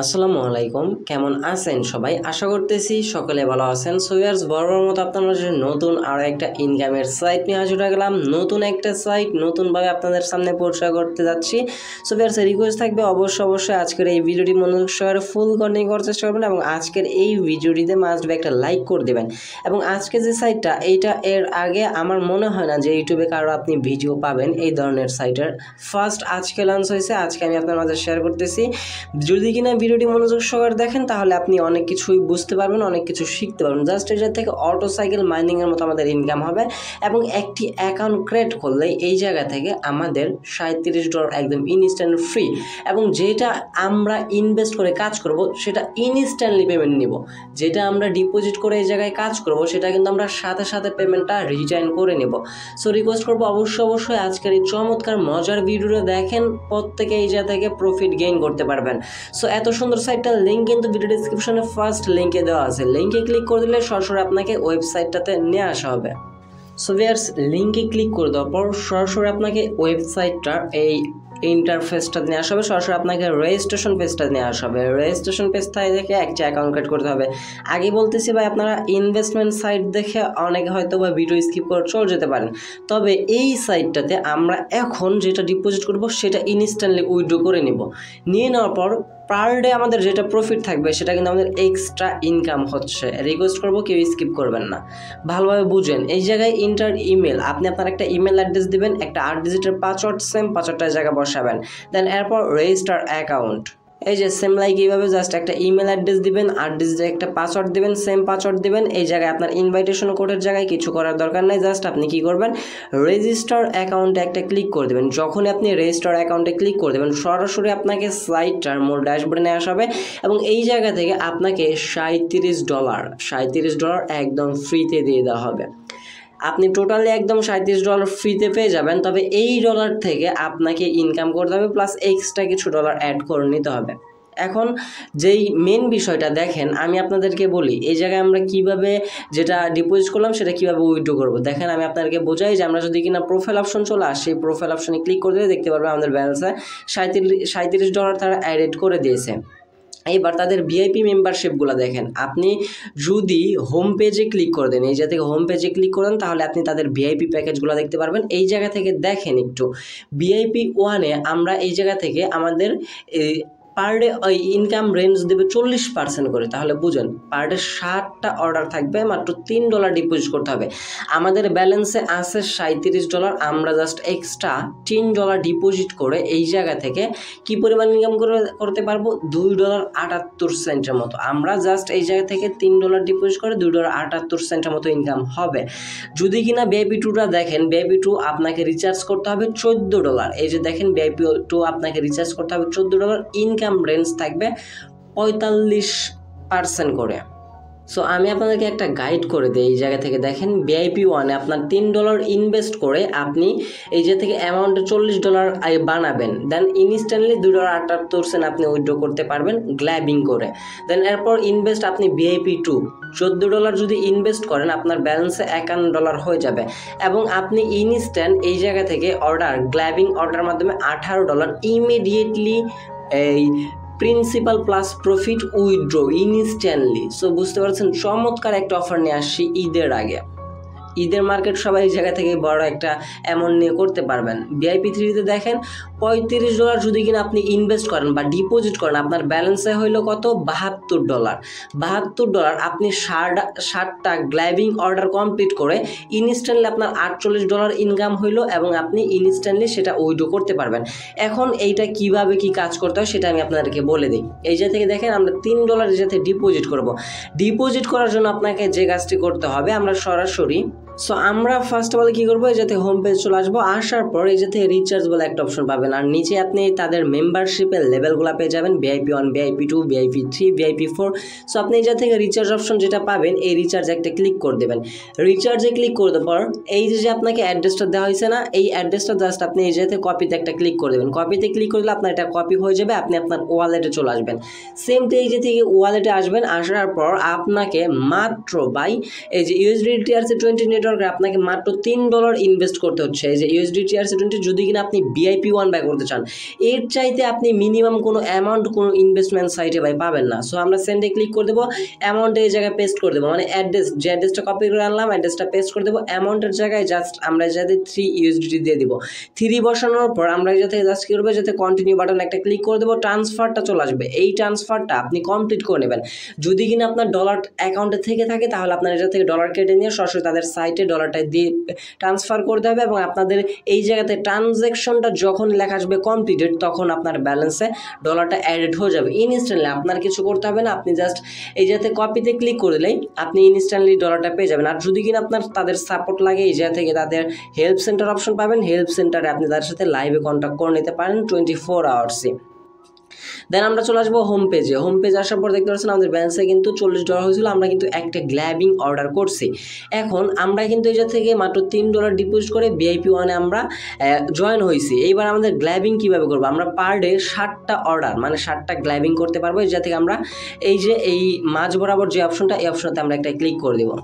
আসসালামু আলাইকুম, কেমন আছেন সবাই? আশা করতেছি সকলে ভালো আছেন। সো ভিউয়ার্স, বরাবর মতো আপনাদের জন্য নতুন আরও একটা ইনকামের সাইট নিয়ে হাজির হয়ে গেলাম। নতুন একটা সাইট নতুনভাবে আপনাদের সামনে পরিচয় করতে যাচ্ছি। সো ভিউয়ার্স, রিকোয়েস্ট থাকবে অবশ্যই আজকের এই ভিডিওটি মনোযোগ সহকারে ফুল কন্টিনিউ করার চেষ্টা করবেন এবং আজকের এই ভিডিওটিতে মাস্ট বি একটা লাইক করে দেবেন। এবং আজকে যে সাইটটা, এইটা এর আগে আমার মনে হয় না যে ইউটিউবে কারো আপনি ভিডিও পাবেন এই ধরনের সাইটের। ফার্স্ট আজকে লঞ্চ হয়েছে, আজকে আমি আপনার মাঝে শেয়ার করতেছি। যদি কিনা ভিডিওটি মনোযোগ সহকারে দেখেন তাহলে আপনি অনেক কিছুই বুঝতে পারবেন, অনেক কিছু শিখতে পারবেন। জাস্ট এটা থেকে অটো সাইকেল মাইনিংয়ের মতো আমাদের ইনকাম হবে এবং একটি অ্যাকাউন্ট ক্রিয়েট করলে এই জায়গা থেকে আমাদের $37 একদম ইনস্ট্যান্ট ফ্রি, এবং যেটা আমরা ইনভেস্ট করে কাজ করব সেটা ইনস্ট্যান্টলি পেমেন্ট নিব। যেটা আমরা ডিপোজিট করে এই জায়গায় কাজ করব সেটা কিন্তু আমরা সাথে সাথে পেমেন্টটা রিটার্ন করে নেব। সো রিকোয়েস্ট করবো অবশ্যই আজকের এই চমৎকার মজার ভিডিওটা দেখেন, প্রত্যেকে এই জায়গা থেকে প্রফিট গেইন করতে পারবেন। সো এত সুন্দর সাইটটার লিঙ্ক কিন্তু ভিডিও ডেসক্রিপশনে ফার্স্ট লিঙ্কে দেওয়া আছে। লিঙ্কে ক্লিক করে দিলে সরাসরি আপনাকে ওয়েবসাইটটাতে নিয়ে আসা হবে। সো ভিউয়ার্স, লিঙ্কে ক্লিক করে দেওয়ার পর সরাসরি আপনাকে ওয়েবসাইটটার এই ইন্টারফেসটা নিয়ে আসা হবে। সরাসরি আপনাকে রেজিস্ট্রেশন পেজটা নিয়ে আসা হবে। রেজিস্ট্রেশন পেজ থেকে একটা অ্যাকাউন্ট ক্রিয়েট করতে হবে। আগে বলতেছি ভাই, আপনারা ইনভেস্টমেন্ট সাইট দেখে অনেকে হয়তো বা ভিডিও স্কিপ করে চলে যেতে পারেন, তবে এই সাইটটাতে আমরা এখন যেটা ডিপোজিট করব সেটা ইনস্ট্যান্টলি উইথড্র করে নিব। নিয়ে নেওয়ার পর পার ডে আমাদের যেটা প্রফিট থাকবে সেটা কিন্তু আমাদের এক্সট্রা ইনকাম হচ্ছে। রিকোয়েস্ট করবো কেউ স্কিপ করবেন না, ভালোভাবে বুঝেন। এই জায়গায় ইন্টার ইমেল, আপনি আপনার একটা ইমেল অ্যাড্রেস দিবেন, একটা 8 ডিজিটের পাসওয়ার্ড, সেম পাসওয়ার্ডটার জায়গায় বসাবেন। দেন এরপর রেজিস্টার অ্যাকাউন্ট, এই যে সেম লাইক এইভাবে জাস্ট একটা ইমেল অ্যাড্রেস দিবেন, 8 ডিজিটের একটা পাসওয়ার্ড দিবেন, সেম পাসওয়ার্ড দিবেন। এই জায়গায় আপনার ইনভাইটেশন কোডের জায়গায় কিছু করার দরকার নাই। জাস্ট আপনি কি করবেন, রেজিস্টার অ্যাকাউন্টে একটা ক্লিক করে দেবেন। যখনই আপনি রেজিস্টার অ্যাকাউন্টে ক্লিক করে দেবেন সরাসরি আপনাকে সাইটটার মূল ড্যাশবোর্ডে নিয়ে আসা হবে এবং এই জায়গা থেকে আপনাকে $37 একদম ফ্রিতে দিয়ে দেওয়া হবে। আপনি টোটালি একদম $37 ফ্রিতে পেয়ে যাবেন। তবে এই ডলার থেকে আপনাকে ইনকাম করতে হবে, প্লাস এক্সট্রা কিছু ডলার অ্যাড করে নিতে হবে। এখন যেই মেন বিষয়টা দেখেন, আমি আপনাদেরকে বলি এই জায়গায় আমরা কিভাবে যেটা ডিপোজিট করলাম সেটা কিভাবে উইথড্র করবো। দেখেন আমি আপনাদেরকে বোঝাই যে আমরা যদি কিনা প্রোফাইল অপশন চলে আসে, সেই প্রোফাইল অপশনে ক্লিক করে দিলে দেখতে পারবেন আমাদের ব্যালেন্সে $37 তারা অ্যাড করে দিয়েছে। এইবার তাদের ভিআইপি মেম্বারশিপগুলো দেখেন, আপনি যদি হোম পেজে ক্লিক করে দেন, এই জায়গা থেকে হোম পেজে ক্লিক করেন তাহলে আপনি তাদের ভিআইপি প্যাকেজগুলো দেখতে পারবেন। এই জায়গা থেকে দেখেন একটু, ভিআইপি 1-এ আমরা এই জায়গা থেকে আমাদের পার ডে ওই ইনকাম রেঞ্জ দেবে 40% করে। তাহলে বুঝেন পার ডে 60টা অর্ডার থাকবে, মাত্র $3 ডিপোজিট করতে হবে। আমাদের ব্যালেন্সে আছে $37, আমরা জাস্ট এক্সট্রা $10 ডিপোজিট করে এই জায়গা থেকে কি পরিমাণ ইনকাম করতে পারবো, $2.78 মতো। আমরা জাস্ট এই জায়গা থেকে $3 ডিপোজিট করে $2.78 মতো ইনকাম হবে। যদি কিনা ভিআইপি 2টা দেখেন, ভিআইপি 2 আপনাকে রিচার্জ করতে হবে $14। এই যে দেখেন ভিআইপি 2 আপনাকে রিচার্জ করতে হবে $14, ইনকাম রেঞ্জ থাকবে 45% করে। সো আমি আপনাদেরকে একটা গাইড করে দিই। এই জায়গা থেকে দেখেন ভিআইপি 1-এ আপনার $3 ইনভেস্ট করে আপনি এই জায়গা থেকে অ্যামাউন্টে $40 বানাবেন, দেন ইনস্ট্যান্টলি $2.78 আপনি উইথড্র করতে পারবেন গ্ল্যাবিং করে। দেন এরপর ইনভেস্ট আপনি ভিআইপি 2 $14 যদি ইনভেস্ট করেন আপনার ব্যালেন্সে $51 হয়ে যাবে এবং আপনি ইনস্ট্যান্ট এই জায়গা থেকে অর্ডার গ্ল্যাবিং অর্ডারের মাধ্যমে $18 ইমিডিয়েটলি এই principal plus profit withdraw instantly. So বুঝতে পারছেন, চমৎকার একটা অফার নিয়ে আসছি ঈদের আগে। ঈদের মার্কেট সবাই এই জায়গা থেকে বড় একটা অ্যামাউন্ট নিয়ে করতে পারবেন। ভিআইপি 3-তে দেখেন $35 যদি কিনা আপনি ইনভেস্ট করেন বা ডিপোজিট করেন আপনার ব্যালেন্সে হইলো কত, $72। আপনি 60টা গ্ল্যাবিং অর্ডার কমপ্লিট করে ইনস্ট্যান্টলি আপনার $48 ইনকাম হইলো এবং আপনি ইনস্ট্যান্টলি সেটা উইথড্র করতে পারবেন। এখন এইটা কিভাবে কি কাজ করতে হয় সেটা আমি আপনাদেরকে বলে দিই। এই জায়গা থেকে দেখেন আমরা $3 এই জায়গাতে ডিপোজিট করব। ডিপোজিট করার জন্য আপনাকে যে কাজটি করতে হবে, আমরা সরাসরি আমরা ফার্স্ট অফ অল কী করবো, এই যাতে হোম পেজ চলে আসবো। আসার পর এই যাতে রিচার্জ বলে একটা অপশন পাবেন, আর নিচে আপনি তাদের মেম্বারশিপের লেভেলগুলো পেয়ে যাবেন, VIP 1, VIP 2, VIP 3, VIP 4। So আপনি এই জায়গা থেকে রিচার্জ অপশন যেটা পাবেন এই রিচার্জে একটা ক্লিক করে দেবেন। রিচার্জে ক্লিক করে দেওয়ার পর এই যে আপনাকে অ্যাড্রেসটা দেওয়া হয়েছে না, এই অ্যাড্রেসটা জাস্ট আপনি এই জায়গাতে কপিতে একটা ক্লিক করে দেবেন। কপিতে ক্লিক করলে আপনার এটা কপি হয়ে যাবে, আপনি আপনার ওয়ালেটে চলে আসবেন। সেম তো এই যে থেকে ওয়ালেটে আসবেন, আসার পর আপনাকে মাত্র এই যে ইউএসডিটি আছে 20 নেট নেটওয়ার্কে আপনাকে মাত্র $3 ইনভেস্ট করতে হচ্ছে। এই যে USD TRC20 যদি কিনা আপনি VIP1 বাই করতে চান, এর চাইতে আপনি মিনিমাম কোনো অ্যামাউন্ট কোনো ইনভেস্টমেন্ট সাইটে ভাই পাবেন না। সো আমরা সেন্ডে ক্লিক করে দেবো, অ্যামাউন্টে এই জায়গায় পেস্ট করে দেবো, মানে অ্যাড্রেস যে অ্যাড্রেসটা কপি করে আনলাম অ্যাড্রেসটা পেস্ট করে দেবো। অ্যামাউন্টের জায়গায় জাস্ট আমরা যাতে 3 USDT দিয়ে দিব। 3 বসানোর পর আমরা যাতে জাস্ট কী করবো, যাতে কন্টিনিউ বাটন একটা ক্লিক করে দেবো, ট্রান্সফারটা চলে আসবে। এই ট্রান্সফারটা আপনি কমপ্লিট করে নেবেন। যদি কিনা আপনার ডলার অ্যাকাউন্টে থেকে থাকে তাহলে আপনার এটা থেকে ডলার কেটে নিয়ে সরাসরি তাদের সাইটে ডলারটা দিয়ে ট্রান্সফার করতে হবে, এবং আপনাদের এই জায়গাতে ট্রানজ্যাকশনটা যখন লেখা আসবে কমপ্লিটেড তখন আপনার ব্যালেন্সে ডলারটা অ্যাডেড হয়ে যাবে ইনস্ট্যান্টলি। আপনার কিছু করতে হবে না, আপনি জাস্ট এই যাতে কপিতে ক্লিক করে দিলেই আপনি ইনস্ট্যান্টলি ডলারটা পেয়ে যাবেন। আর যদি কিনা আপনার তাদের সাপোর্ট লাগে এই জায়গা থেকে তাদের হেল্প সেন্টার অপশন পাবেন, হেল্প সেন্টারে আপনি তাদের সাথে লাইভে কন্ট্যাক্ট করে নিতে পারেন 24 আওয়ার্সে। দেন আমরা চলে আসবো হোম পেজে। হোম পেজ আসার পর দেখতে পাচ্ছেন আমাদের ব্যালেন্সে কিন্তু $40 হয়েছিল, আমরা কিন্তু একটা গ্ল্যাবিং অর্ডার করছি। এখন আমরা কিন্তু এই থেকে মাত্র $3 ডিপোজিট করে VIP1 আমরা জয়েন হয়েছি। এইবার আমাদের গ্ল্যাবিং কীভাবে করবো, আমরা পার ডে 60টা অর্ডার মানে 60টা গ্ল্যাবিং করতে পারবো। এই থেকে আমরা এই যে এই মাঝ বরাবর যে অপশনটা, এই অপশনটাতে আমরা একটা ক্লিক করে দেবো।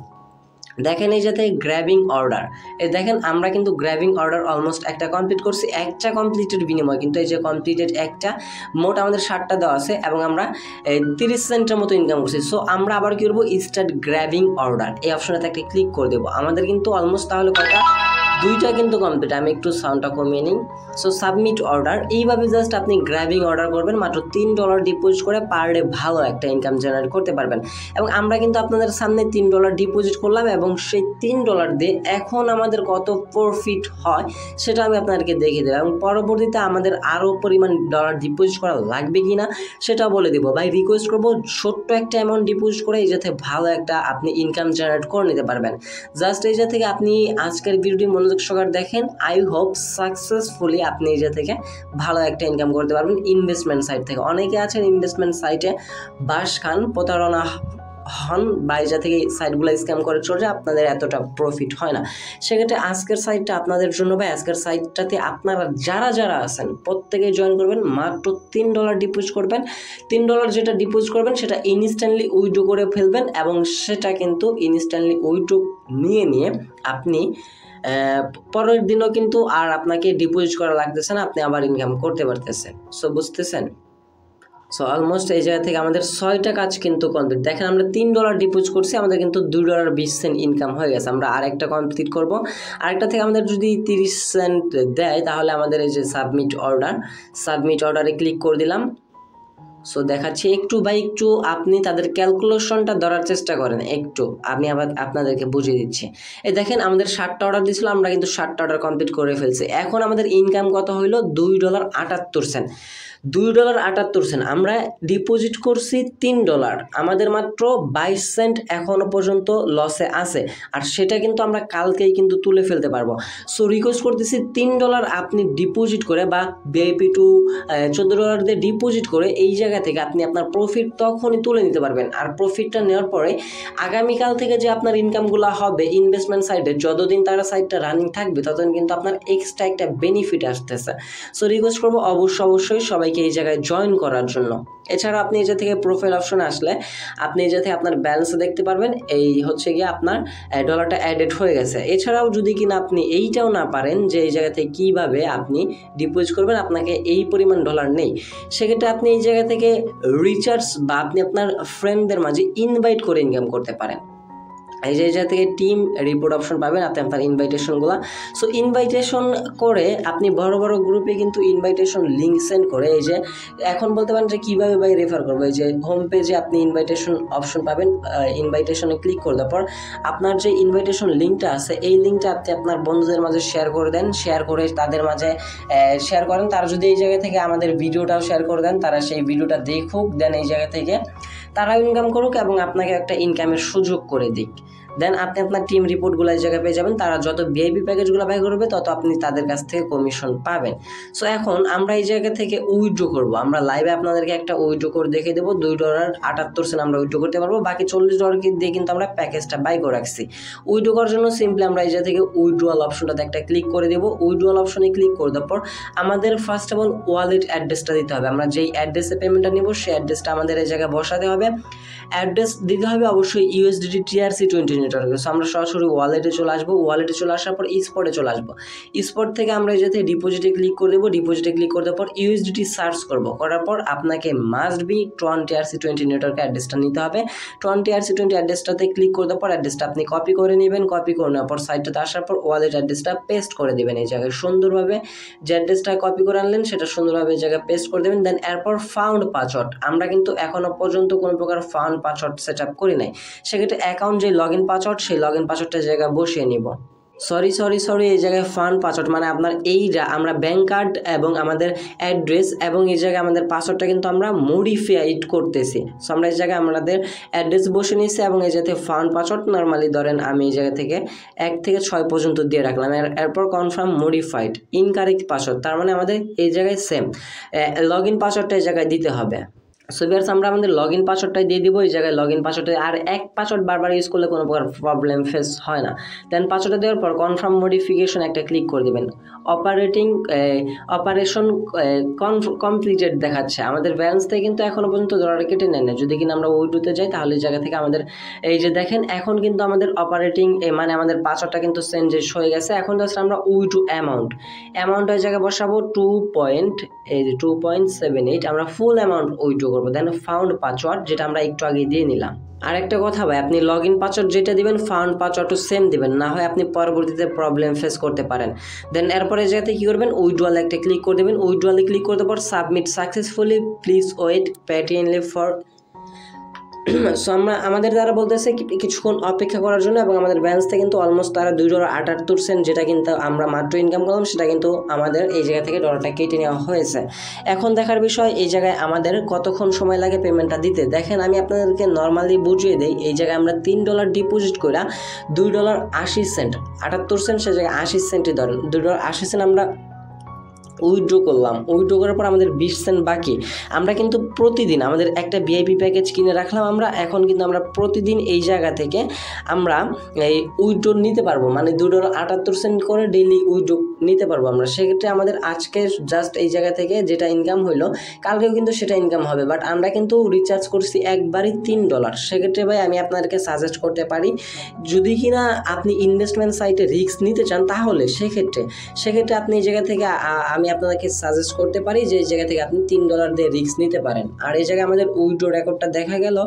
দেখেন এই যাতে গ্র্যাবিং অর্ডার, এই দেখেন আমরা কিন্তু গ্র্যাবিং অর্ডার অলমোস্ট একটা কমপ্লিট করছি। একটা কমপ্লিটেড বিনিময় কিন্তু এই যে কমপ্লিটেড একটা মোট আমাদের 60টা দেওয়া আছে এবং আমরা 30 সেন্টের মতো ইনকাম করছি। সো আমরা আবার কী করবো, স্টার্ট গ্র্যাবিং অর্ডার এই অপশনটাতে একটা ক্লিক করে দেবো। আমাদের কিন্তু অলমোস্ট তাহলে কটা, 2টা কিন্তু কমপ্লিট। আমি একটু সাউন্ডটা কমিয়ে নিই। সো সাবমিট অর্ডার, এইভাবে জাস্ট আপনি গ্র্যাবিং অর্ডার করবেন, মাত্র $3 ডিপোজিট করে পার ডে ভালো একটা ইনকাম জেনারেট করতে পারবেন। এবং আমরা কিন্তু আপনাদের সামনে $3 ডিপোজিট করলাম এবং সেই $3 দিয়ে এখন আমাদের কত প্রফিট হয় সেটা আমি আপনাদেরকে দেখিয়ে দেবো, এবং পরবর্তীতে আমাদের আরও পরিমাণ ডলার ডিপোজিট করা লাগবে কি না সেটাও বলে দেবো। ভাই রিকোয়েস্ট করবো ছোট্ট একটা অ্যামাউন্ট ডিপোজিট করে এই যাতে ভালো একটা আপনি ইনকাম জেনারেট করে নিতে পারবেন। জাস্ট এই থেকে আপনি আজকের ভিডিওটি মনোযোগ সহকারে দেখেন। আই হোপ সাকসেসফুলি আপনি এই থেকে ভালো একটা ইনকাম করতে পারবেন ইনভেস্টমেন্ট সাইট থেকে। অনেকে আছেন ইনভেস্টমেন্ট সাইটে বাস খান, প্রতারণা হন বা এই থেকে সাইটগুলো স্ক্যাম করে চলে যায়, আপনাদের এতটা প্রফিট হয় না। সেক্ষেত্রে আজকের সাইটটা আপনাদের জন্য। ভাই আজকের সাইটটাতে আপনারা যারা আছেন প্রত্যেকে জয়েন করবেন, মাত্র $3 ডিপোজিট করবেন। $3 যেটা ডিপোজিট করবেন সেটা ইনস্ট্যান্টলি উইথড্র করে ফেলবেন, এবং সেটা কিন্তু ইনস্ট্যান্টলি উইথড্র নিয়ে আপনি পরের দিনও কিন্তু আর আপনাকে ডিপোজিট করা লাগতেছে না, আপনি আবার ইনকাম করতে পারতেছেন। সো বুঝতেছেন? সো অলমোস্ট এই জায়গা থেকে আমাদের 6টা কাজ কিন্তু কমপ্লিট। দেখেন আমরা $3 ডিপোজিট করছি, আমাদের কিন্তু $2.20 ইনকাম হয়ে গেছে। আমরা আরেকটা কমপ্লিট করব, আরেকটা থেকে আমাদের যদি 30 সেন্ট দেয় তাহলে আমাদের এই যে সাবমিট অর্ডারে ক্লিক করে দিলাম। সো দেখাচ্ছি একটু আপনি তাদের ক্যালকুলেশনটা ধরার চেষ্টা করেন একটু, আমি আবার আপনাদেরকে বুঝিয়ে দিচ্ছি। এই দেখেন আমাদের 60টা অর্ডার দিয়েছিল, আমরা কিন্তু 60টা অর্ডার কমপ্লিট করে ফেলছি। এখন আমাদের ইনকাম কত হইলো, $2.78। $2.78 আমরা ডিপোজিট করছি $3, আমাদের মাত্র 22 সেন্ট এখনও পর্যন্ত লসে আছে, আর সেটা কিন্তু আমরা কালকেই কিন্তু তুলে ফেলতে পারবো। সো রিকোয়েস্ট করতেছি $3 আপনি ডিপোজিট করে বা VIP2 $14 দিয়ে ডিপোজিট করে এই জায়গা থেকে আপনি আপনার প্রফিট তখনই তুলে নিতে পারবেন। আর প্রফিটটা নেওয়ার পরে আগামীকাল থেকে যে আপনার ইনকামগুলো হবে ইনভেস্টমেন্ট সাইটে, যতদিন তারা সাইটটা রানিং থাকবে ততদিন কিন্তু আপনার এক্সট্রা একটা বেনিফিট আসতেছে। সো রিকোয়েস্ট করবো অবশ্যই সবাইকে এই জায়গায় জয়েন করার জন্য। এছাড়া আপনি এই থেকে প্রোফাইল অপশনে আসলে আপনি এই থেকে আপনার ব্যালেন্স দেখতে পারবেন, এই হচ্ছে গিয়ে আপনার ডলারটা অ্যাডেড হয়ে গেছে। এছাড়াও যদি কিনা আপনি এইটাও না পারেন যে এই জায়গা থেকে কীভাবে আপনি ডিপোজিট করবেন, আপনাকে এই পরিমাণ ডলার নেই, সেক্ষেত্রে আপনি এই জায়গা থেকে রিচার্জ বা আপনি আপনার ফ্রেন্ডদের মাঝে ইনভাইট করে ইনকাম করতে পারেন। এই যে জায়গা থেকে টিম রিপোর্ট অপশন পাবেন, আপনি আপনার ইনভাইটেশনগুলো। সো ইনভাইটেশন করে আপনি বড় গ্রুপে কিন্তু ইনভাইটেশন লিঙ্ক সেন্ড করে এই যে এখন বলতে পারেন যে কীভাবে ভাই রেফার করবো, এই যে হোম পেজে আপনি ইনভাইটেশন অপশন পাবেন, ইনভাইটেশনে ক্লিক করে দেওয়ার পর আপনার যে ইনভাইটেশন লিঙ্কটা আছে এই লিঙ্কটা আপনি আপনার বন্ধুদের মাঝে শেয়ার করে দেন, শেয়ার করে তাদের মাঝে শেয়ার করেন। তারা যদি এই জায়গা থেকে আমাদের ভিডিওটাও শেয়ার করে দেন, তারা সেই ভিডিওটা দেখুক, দেন এই জায়গা থেকে তারা ইনকাম করুক এবং আপনাকে একটা ইনকামের সুযোগ করে দিক। দেন আপনি আপনার টিম রিপোর্টগুলো এই জায়গায় পেয়ে যাবেন। তারা যত ভিআইপি প্যাকেজগুলো বাই করবে তত আপনি তাদের কাছ থেকে কমিশন পাবেন। সো এখন আমরা এই জায়গা থেকে উইথড্র করব, আমরা লাইভে আপনাদেরকে একটা উইথড্র করে দেখিয়ে দেবো। $2.78 আমরা উইথড্র করতে পারবো, বাকি $40 দিয়ে কিন্তু আমরা প্যাকেজটা বাই করে রাখছি। উইথড্র করার জন্য সিম্পলি আমরা এই জায়গা থেকে উইথড্রয়াল অপশনটাতে একটা ক্লিক করে দেবো। উইথড্রয়াল অপশনে ক্লিক করে দেওয়ার পর আমাদের ফার্স্ট অফ অল ওয়ালেট অ্যাড্রেসটা দিতে হবে। আমরা যেই অ্যাড্রেসে পেমেন্টটা নেব সেই অ্যাড্রেসটা আমাদের এই জায়গায় বসাতে হবে। অ্যাড্রেস দিতে হবে অবশ্যই USDT TRC20 নেটওয়ার্কে। সো আমরা সরাসরি ওয়ালেটে চলে আসবো, ওয়ালেটে চলে আসার পর স্পটে চলে আসবো। স্পট থেকে আমরা এই যাতে ডিপোজিটে ক্লিক করে দেবো, ডিপোজিটে ক্লিক করে দেওয়ার পর ইউএসডিটি সার্চ করবো, করার পর আপনাকে মাস্ট বি 20RC20 নেটওয়ার্কের অ্যাড্রেসটা নিতে হবে। 20RC20 অ্যাড্রেসটাতে ক্লিক করে দেওয়ার পর অ্যাড্রেসটা আপনি কপি করে নেবেন, কপি করে নেওয়ার পর সাইটটাতে আসার পর ওয়ালেট অ্যাড্রেসটা পেস্ট করে দেবেন এই জায়গায় সুন্দরভাবে। যে অ্যাড্রেসটা কপি করে আনলেন সেটা সুন্দরভাবে এই জায়গায় পেস্ট করে দেবেন। দেন এরপর ফাউন্ড পাসওয়ার্ড, আমরা কিন্তু এখনো পর্যন্ত কোনো প্রকার ফাউন্ড পাসওয়ার্ড সেট আপ করি নাই, সেক্ষেত্রে অ্যাকাউন্ট যে লগ ইন পাসওয়ার্ড সেই লগ ইন পাসওয়ার্ডটা জায়গায় বসিয়ে নিব। সরি এই জায়গায় ফান্ড পাসওয়ার্ড মানে আপনার এইটা আমরা ব্যাঙ্ক কার্ড এবং আমাদের অ্যাড্রেস এবং এই জায়গায় আমাদের পাসওয়ার্ডটা কিন্তু আমরা মডিফাইড করতেছি। সো আমরা এই জায়গায় আমাদের অ্যাড্রেস বসে নিয়েছি এবং এই জায়গায় ফান্ড পাসওয়ার্ড নর্মালি ধরেন আমি এই জায়গা থেকে 1 থেকে 6 পর্যন্ত দিয়ে রাখলাম। এরপর কনফার্ম মডিফাইড ইনকারেক্ট পাসওয়ার্ড, তার মানে আমাদের এই জায়গায় সেম লগ ইন পাসওয়ার্ডটা এই জায়গায় দিতে হবে। সো ভিউয়ার্স আমরা আমাদের লগ ইন পাসওয়ার্ডটাই দিয়ে দিব এই জায়গায়। লগ ইন পাসওয়ার্ডে আর এক পাসওয়ার্ড বারবার ইউজ করলে কোনো প্রকার প্রবলেম ফেস হয় না। দেন পাসওয়ার্ডটা দেওয়ার পর কনফার্ম মডিফিকেশন একটা ক্লিক করে দেবেন। অপারেশন কমপ্লিটেড দেখাচ্ছে, আমাদের ব্যালেন্স থেকে কিন্তু এখনও পর্যন্ত ডলার কেটে নেয় না। যদি কিনা আমরা উইথড্রতে যাই তাহলে এই জায়গা থেকে আমাদের এই যে দেখেন এখন কিন্তু আমাদের অপারেটিং মানে আমাদের পাসওয়ার্ডটা কিন্তু চেঞ্জেস হয়ে গেছে। এখন জাস্ট আমরা উইথড্র অ্যামাউন্ট এই জায়গায় বসাবো 2.78 আমরা ফুল অ্যামাউন্ট উইথড্র করবো। দেন ফাউন্ড পাসওয়ার্ড যেটা আমরা একটু আগে দিয়ে নিলাম। আর একটা কথা ভাই, আপনি লগ ইন পাসওয়ার্ড যেটা দিবেন ফাউন্ড পাসওয়ার্ডও সেম দিবেন, না হয় আপনি পরবর্তীতে প্রবলেম ফেস করতে পারেন। দেন এরপরে জায়গাতে কী করবেন, উইথড্রয়াল একটা ক্লিক করে দেবেন। উইথড্রয়ালে ক্লিক করতে পর submit successfully, please wait patiently for. So আমাদের দ্বারা বলতেছে কিছুক্ষণ অপেক্ষা করার জন্য এবং আমাদের ব্যালেন্স থেকে কিন্তু অলমোস্ট তারা $2.78 যেটা কিন্তু আমরা মাত্র ইনকাম করলাম সেটা কিন্তু আমাদের এই জায়গা থেকে ডলারটা কেটে নেওয়া হয়েছে। এখন দেখার বিষয় এই জায়গায় আমাদের কতক্ষণ সময় লাগে পেমেন্টটা দিতে। দেখেন আমি আপনাদেরকে নর্মালি বুঝিয়ে দিই। এই জায়গায় আমরা $3 ডিপোজিট করে $2.80 78 সে জায়গায় 80 সেন্টই ধরেন $2.80 আমরা উইথড্র করলাম। উইথড্র করার পর আমাদের 20 সেন্ট বাকি। আমরা কিন্তু প্রতিদিন আমাদের একটা ভিআইপি প্যাকেজ কিনে রাখলাম আমরা, এখন কিন্তু আমরা প্রতিদিন এই জায়গা থেকে আমরা এই উইথড্র নিতে পারবো, মানে $2.78 করে ডেইলি উইথড্র নিতে পারবো আমরা। সেক্ষেত্রে আমাদের আজকে জাস্ট এই জায়গা থেকে যেটা ইনকাম হইলো কালকেও কিন্তু সেটা ইনকাম হবে, বাট আমরা কিন্তু রিচার্জ করছি একবারই $3। সেক্ষেত্রে ভাই আমি আপনাদেরকে সাজেস্ট করতে পারি যদি কিনা আপনি ইনভেস্টমেন্ট সাইটে রিস্ক নিতে চান তাহলে সেক্ষেত্রে আপনি এই জায়গা থেকে আমি আপনাদেরকে সাজেস্ট করতে পারি যে এই জায়গা থেকে আপনি $3 দিয়ে রিস্ক নিতে পারেন। আর এই জায়গায় আমাদের উইথড্র রেকর্ডটা দেখা গেল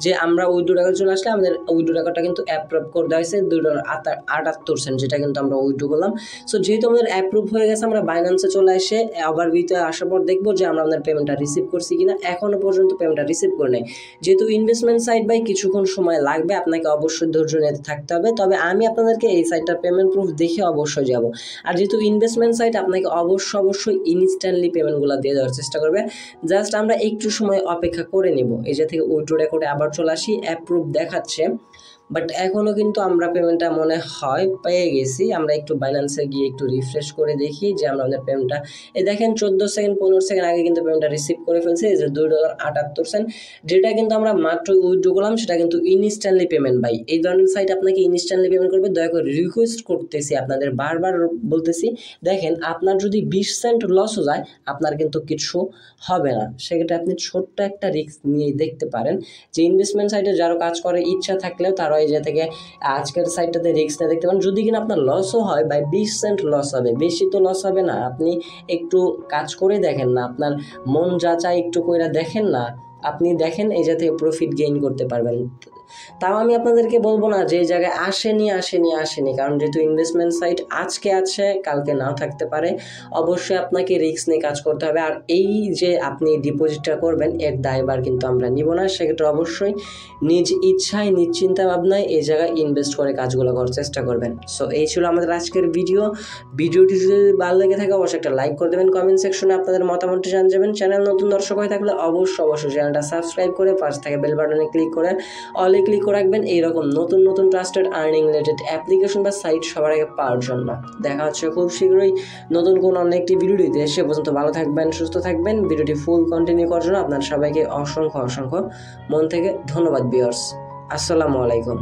যে আমরা উইথড্র রেকর্ড চলে আসলে আমাদের উইথড্র রেকর্ডটা কিন্তু অ্যাপ্রুভ করে দেওয়া হয়েছে $2.78 যেটা কিন্তু আমরা উইথড্র করলাম। সো যেহেতু আমাদের অ্যাপ্রুভ হয়ে গেছে আমরা বাইন্যান্সে চলে এসে ওভারভিউতে আসার পর দেখবো যে আমরা আমাদের পেমেন্টটা রিসিভ করছি কিনা। এখনও পর্যন্ত পেমেন্টটা রিসিভ করে নেই। যেহেতু ইনভেস্টমেন্ট সাইট ভাই কিছুক্ষণ সময় লাগবে, আপনাকে অবশ্যই ধৈর্য নিতে থাকতে হবে। তবে আমি আপনাদেরকে এই সাইটটার পেমেন্ট প্রুফ দেখে অবশ্যই যাব। আর যেহেতু ইনভেস্টমেন্ট সাইট আপনাকে অবশ্যই ইনস্ট্যান্টলি পেমেন্টগুলো দিয়ে দেওয়ার চেষ্টা করবে। জাস্ট আমরা একটু সময় অপেক্ষা করে নিব। এই যে থেকে উইথড্র রেকর্ডে আবার চলে আসি, অ্যাপ্রুভ দেখাচ্ছে, বাট এখনও কিন্তু আমরা পেমেন্টটা মনে হয় পেয়ে গেছি। আমরা একটু বাইন্যান্সে গিয়ে একটু রিফ্রেশ করে দেখি যে আমরা আমাদের পেমেন্টটা এই দেখেন 14 সেকেন্ড 15 সেকেন্ড আগে কিন্তু পেমেন্টটা রিসিভ করে ফেলছে। এই যে $2.78 যেটা কিন্তু আমরা মাত্র উইথড্র করলাম সেটা কিন্তু ইনস্ট্যান্টলি পেমেন্ট। ভাই এই ধরনের সাইট আপনাকে ইনস্ট্যান্টলি পেমেন্ট করবে, দয়া করে রিকোয়েস্ট করতেছি আপনাদের, বারবার বলতেছি। দেখেন আপনার যদি 20 সেন্ট লসও যায় আপনার কিন্তু কিছু হবে না। সেক্ষেত্রে আপনি ছোট্ট একটা রিস্ক নিয়ে দেখতে পারেন যে ইনভেস্টমেন্ট সাইটে যারা কাজ করে ইচ্ছা থাকলেও তারা এই যে থেকে আজকের সাইটটাতে রিস্ক নিয়ে দেখতে পারেন। যদি কিনা আপনার লসও হয় বাই 20 সেন্ট লস হবে, বেশি তো লস হবে না। আপনি একটু কাজ করে দেখেন না, আপনার মন যাচাই একটু করে দেখেন না, আপনি দেখেন এই জাতীয় প্রফিট গেইন করতে পারবেন। তাও আমি আপনাদেরকে বলবো না যে এই জায়গায় আসেনি, কারণ যেহেতু ইনভেস্টমেন্ট সাইট আজকে আছে কালকে নাও থাকতে পারে। অবশ্যই আপনাকে রিস্ক নিয়ে কাজ করতে হবে। আর এই যে আপনি ডিপোজিটটা করবেন এর দায়ভার কিন্তু আমরা নিব না। সেক্ষেত্রে অবশ্যই নিজ ইচ্ছায় নিজ চিন্তা ভাবনায় এই জায়গায় ইনভেস্ট করে কাজগুলো করার চেষ্টা করবেন। সো এই ছিল আমাদের আজকের ভিডিওটি যদি ভালো লেগে থাকে অবশ্যই একটা লাইক করে দেবেন, কমেন্ট সেকশনে আপনাদের মতামতটি জানাবেন। চ্যানেল নতুন দর্শক হয়ে থাকলে অবশ্যই চ্যানেলটা সাবস্ক্রাইব করে পাশ থেকে বেল বাটনে ক্লিক করে অলে ক্লিক করে রাখবেন এইরকম নতুন ট্রাস্টেড আর্নিং রিলেটেড অ্যাপ্লিকেশন বা সাইট সবার আগে পাওয়ার জন্য। দেখা হচ্ছে খুব শীঘ্রই নতুন কোনো অন্য একটি ভিডিওতে। সে পর্যন্ত ভালো থাকবেন, সুস্থ থাকবেন। ভিডিওটি ফুল কন্টিনিউ করার জন্য আপনার সবাইকে অসংখ্য মন থেকে ধন্যবাদ ভিউয়ার্স। আসসালামু আলাইকুম।